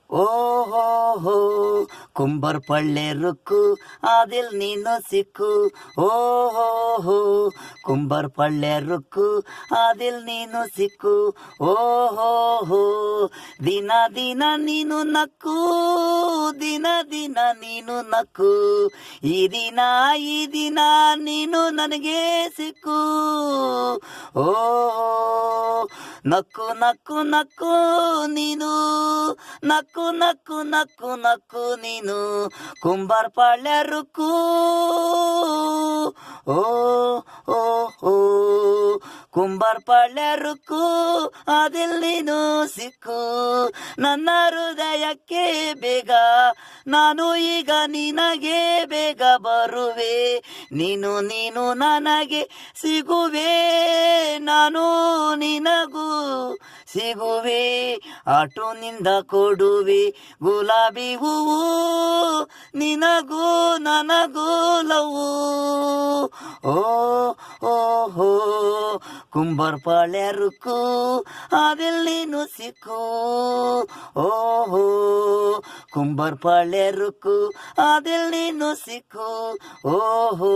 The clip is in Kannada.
ಓಹೋ ಹೋ ಕುಂಬರ್ ಪಳ್ಳೆ ರುಕ್ಕು ಆದಿಲ್ ನೀನು ಸಿಕ್ಕು. ಓಹೋ ಹೋ ಕುಂಬರ್ ಪಳ್ಳೆ ರುಕ್ಕು ಆದಿಲ್ ನೀನು ಸಿಕ್ಕು. ಓಹೋ ಹೋ ದಿನ ದಿನ ನೀನು ನಕ್ಕು, ದಿನ ದಿನ ನೀನು ನಕ್ಕು, ಈ ದಿನ ನೀನು ನನಗೆ ಸಿಕ್ಕು. ಓ ನಕ್ಕು ನಕ್ಕು ನಕ್ಕು ನೀನು, ನಕ್ಕು ನಕ್ಕು ನಕ್ಕು ನಕ್ಕು ನೀನು, ಕುಂಬಾರ ಪಾಳ್ಯ ರುಕ್ಕು. ಓ ಓ ಓ ಕುಂಬಾರ ಪಾಳ್ಯ ರುಕ್ಕು ಆದಿಲ್ ನೀನು ಸಿಕ್ಕು. ನನ್ನ ಹೃದಯಕ್ಕೆ ಬೇಗ ನಾನು ಈಗ ನಿನಗೆ ಬೇಗ ಬರುವೆ, ನೀನು ನೀನು ನನಗೆ ಸಿಗುವೆ, ನಾನು ನಿನಗೂ ಸಿಗುವೆ, ಆಟೋನಿಂದ ಕೊಡುವೆ ಗುಲಾಬಿ ಹೂವು, ನಿನಗೂ ನನಗೂ ಲವು. ಓ ಓಹೋ ಕುಂಬಾರ ಪಾಳ್ಯ ರುಕ್ಕು ಆದಿಲ್ ನೀನು ಸಿಕ್ಕು. ಓಹೋ ಕುಂಬಾರ ಪಾಳ್ಯ ರುಕ್ಕು ಆದಿಲ್ ನೀನು ಸಿಕ್ಕು. ಓಹೋ